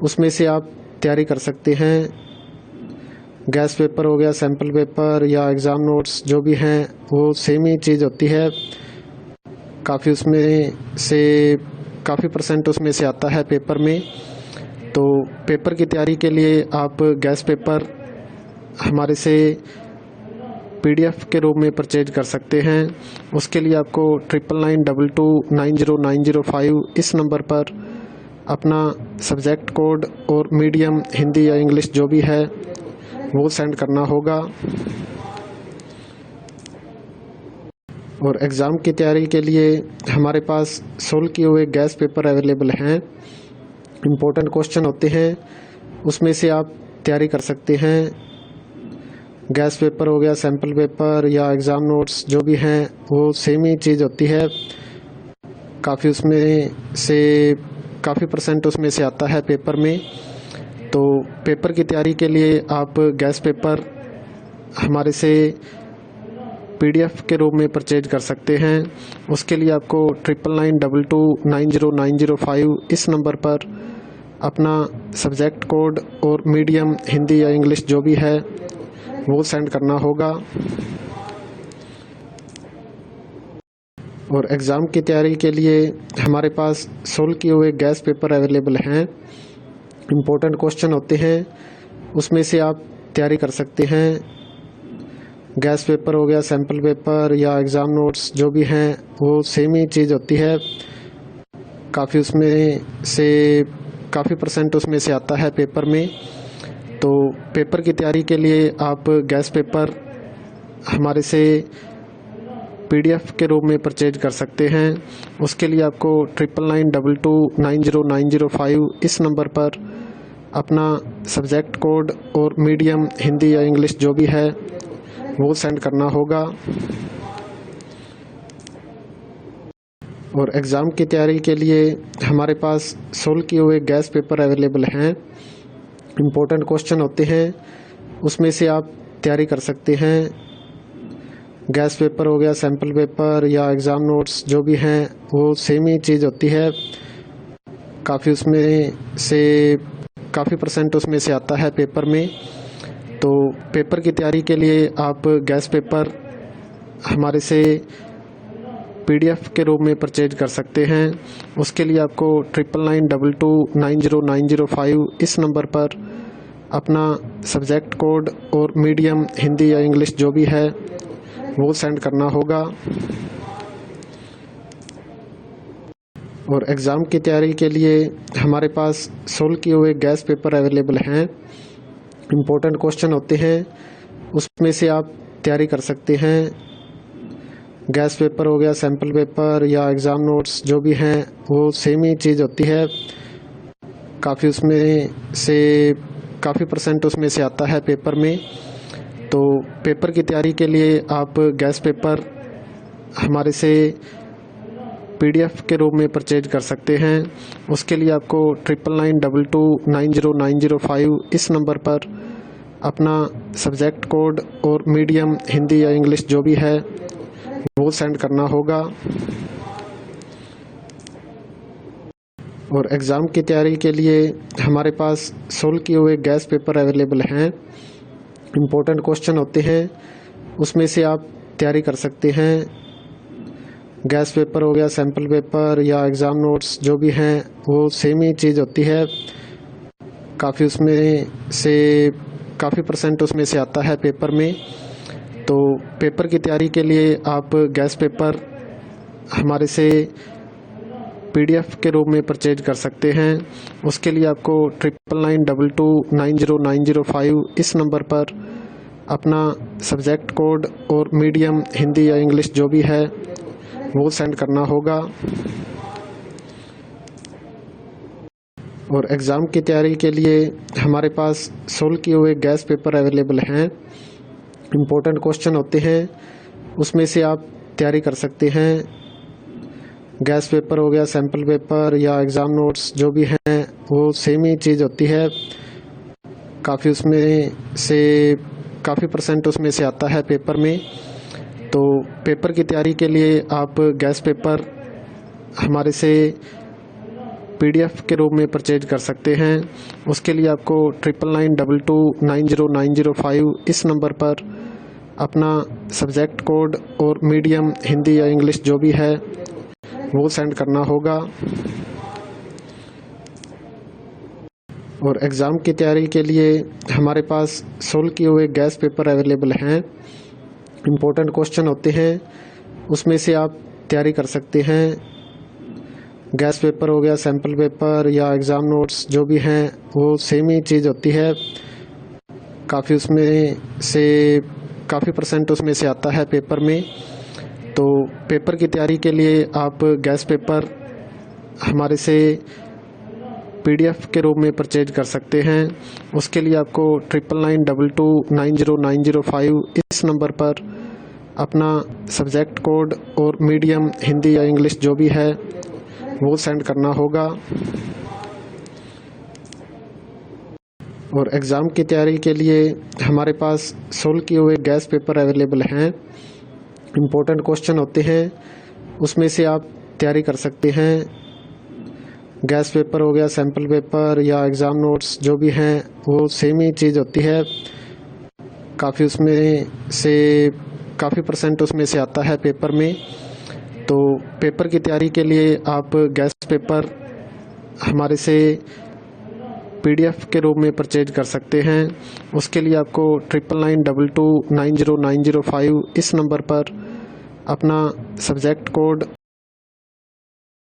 उसमें से आप तैयारी कर सकते हैं। गैस पेपर हो गया, सैम्पल पेपर या एग्ज़ाम नोट्स जो भी हैं वो सेम ही चीज़ होती है। काफ़ी उसमें से काफ़ी परसेंट उसमें से आता है पेपर में। तो पेपर की तैयारी के लिए आप गैस पेपर हमारे से PDF के रूप में परचेज कर सकते हैं। उसके लिए आपको 9992290905 इस नंबर पर अपना सब्जेक्ट कोड और मीडियम हिंदी या इंग्लिश जो भी है वो सेंड करना होगा। और एग्ज़ाम की तैयारी के लिए हमारे पास सोल्व किए हुए गैस पेपर अवेलेबल हैं। इम्पोर्टेंट क्वेश्चन होते हैं, उसमें से आप तैयारी कर सकते हैं। गैस पेपर हो गया, सैम्पल पेपर या एग्ज़ाम नोट्स जो भी हैं वो सेम ही चीज़ होती है। काफ़ी उसमें से काफ़ी परसेंट उसमें से आता है पेपर में। तो पेपर की तैयारी के लिए आप गैस पेपर हमारे से PDF के रूप में परचेज कर सकते हैं। उसके लिए आपको 9992290905 इस नंबर पर अपना सब्जेक्ट कोड और मीडियम हिंदी या इंग्लिश जो भी है वो सेंड करना होगा। और एग्ज़ाम की तैयारी के लिए हमारे पास सोल्व किए हुए गैस पेपर अवेलेबल हैं। इम्पोर्टेंट क्वेश्चन होते हैं, उसमें से आप तैयारी कर सकते हैं। गैस पेपर हो गया, सैम्पल पेपर या एग्ज़ाम नोट्स जो भी हैं वो सेम ही चीज़ होती है। काफ़ी उसमें से काफ़ी परसेंट उसमें से आता है पेपर में। तो पेपर की तैयारी के लिए आप गैस पेपर हमारे से PDF के रूप में परचेज कर सकते हैं। उसके लिए आपको 9992290905 इस नंबर पर अपना सब्जेक्ट कोड और मीडियम हिंदी या इंग्लिश जो भी है वो सेंड करना होगा। और एग्ज़ाम की तैयारी के लिए हमारे पास सोल्व किए हुए गैस पेपर अवेलेबल हैं। इम्पोर्टेंट क्वेश्चन होते हैं, उसमें से आप तैयारी कर सकते हैं। गैस पेपर हो गया, सैम्पल पेपर या एग्ज़ाम नोट्स जो भी हैं वो सेम ही चीज़ होती है। काफ़ी उसमें से काफ़ी परसेंट उसमें से आता है पेपर में। तो पेपर की तैयारी के लिए आप गैस पेपर हमारे से PDF के रूप में परचेज कर सकते हैं। उसके लिए आपको 9992290905 इस नंबर पर अपना सब्जेक्ट कोड और मीडियम हिंदी या इंग्लिश जो भी है वो सेंड करना होगा। और एग्ज़ाम की तैयारी के लिए हमारे पास सोल्व किए हुए गैस पेपर अवेलेबल हैं। इम्पोर्टेंट क्वेश्चन होते हैं, उसमें से आप तैयारी कर सकते हैं। गैस पेपर हो गया, सैम्पल पेपर या एग्ज़ाम नोट्स जो भी हैं वो सेम ही चीज़ होती है। काफ़ी उसमें से काफ़ी परसेंट उसमें से आता है पेपर में। तो पेपर की तैयारी के लिए आप गैस पेपर हमारे से PDF के रूप में परचेज कर सकते हैं। उसके लिए आपको 9992290905 इस नंबर पर अपना सब्जेक्ट कोड और मीडियम हिंदी या इंग्लिश जो भी है वो सेंड करना होगा। और एग्ज़ाम की तैयारी के लिए हमारे पास सोल्व किए हुए गैस पेपर अवेलेबल हैं। इम्पोर्टेंट क्वेश्चन होते हैं, उसमें से आप तैयारी कर सकते हैं। गैस पेपर हो गया, सैम्पल पेपर या एग्ज़ाम नोट्स जो भी हैं वो सेम ही चीज़ होती है। काफ़ी उसमें से काफ़ी परसेंट उसमें से आता है पेपर में। तो पेपर की तैयारी के लिए आप गैस पेपर हमारे से PDF के रूप में परचेज कर सकते हैं। उसके लिए आपको 9992290905 इस नंबर पर अपना सब्जेक्ट कोड और मीडियम हिंदी या इंग्लिश जो भी है वो सेंड करना होगा। और एग्ज़ाम की तैयारी के लिए हमारे पास सोल्व किए हुए गैस पेपर अवेलेबल हैं। इम्पोर्टेंट क्वेश्चन होते हैं, उसमें से आप तैयारी कर सकते हैं। गैस पेपर हो गया, सैम्पल पेपर या एग्ज़ाम नोट्स जो भी हैं वो सेम ही चीज़ होती है। काफ़ी उसमें से काफ़ी परसेंट उसमें से आता है पेपर में। तो पेपर की तैयारी के लिए आप गैस पेपर हमारे से PDF के रूप में परचेज कर सकते हैं। उसके लिए आपको 9992290905 इस नंबर पर अपना सब्जेक्ट कोड और मीडियम हिंदी या इंग्लिश जो भी है वो सेंड करना होगा। और एग्ज़ाम की तैयारी के लिए हमारे पास सोल्व किए हुए गैस पेपर अवेलेबल हैं। इम्पोर्टेंट क्वेश्चन होते हैं, उसमें से आप तैयारी कर सकते हैं। गैस पेपर हो गया, सैम्पल पेपर या एग्ज़ाम नोट्स जो भी हैं वो सेम ही चीज़ होती है। काफ़ी परसेंट उसमें से आता है पेपर में। तो पेपर की तैयारी के लिए आप गैस पेपर हमारे से PDF के रूप में परचेज कर सकते हैं। उसके लिए आपको 9992290905 इस नंबर पर अपना सब्जेक्ट कोड और मीडियम हिंदी या इंग्लिश जो भी है वो सेंड करना होगा। और एग्ज़ाम की तैयारी के लिए हमारे पास सोल्व किए हुए गैस पेपर अवेलेबल हैं। इम्पोर्टेंट क्वेश्चन होते हैं, उसमें से आप तैयारी कर सकते हैं। गैस पेपर हो गया, सैम्पल पेपर या एग्ज़ाम नोट्स जो भी हैं वो सेम ही चीज़ होती है। काफ़ी परसेंट उसमें से आता है पेपर में। तो पेपर की तैयारी के लिए आप गैस पेपर हमारे से PDF के रूप में परचेज कर सकते हैं। उसके लिए आपको 9992290905 इस नंबर पर अपना सब्जेक्ट कोड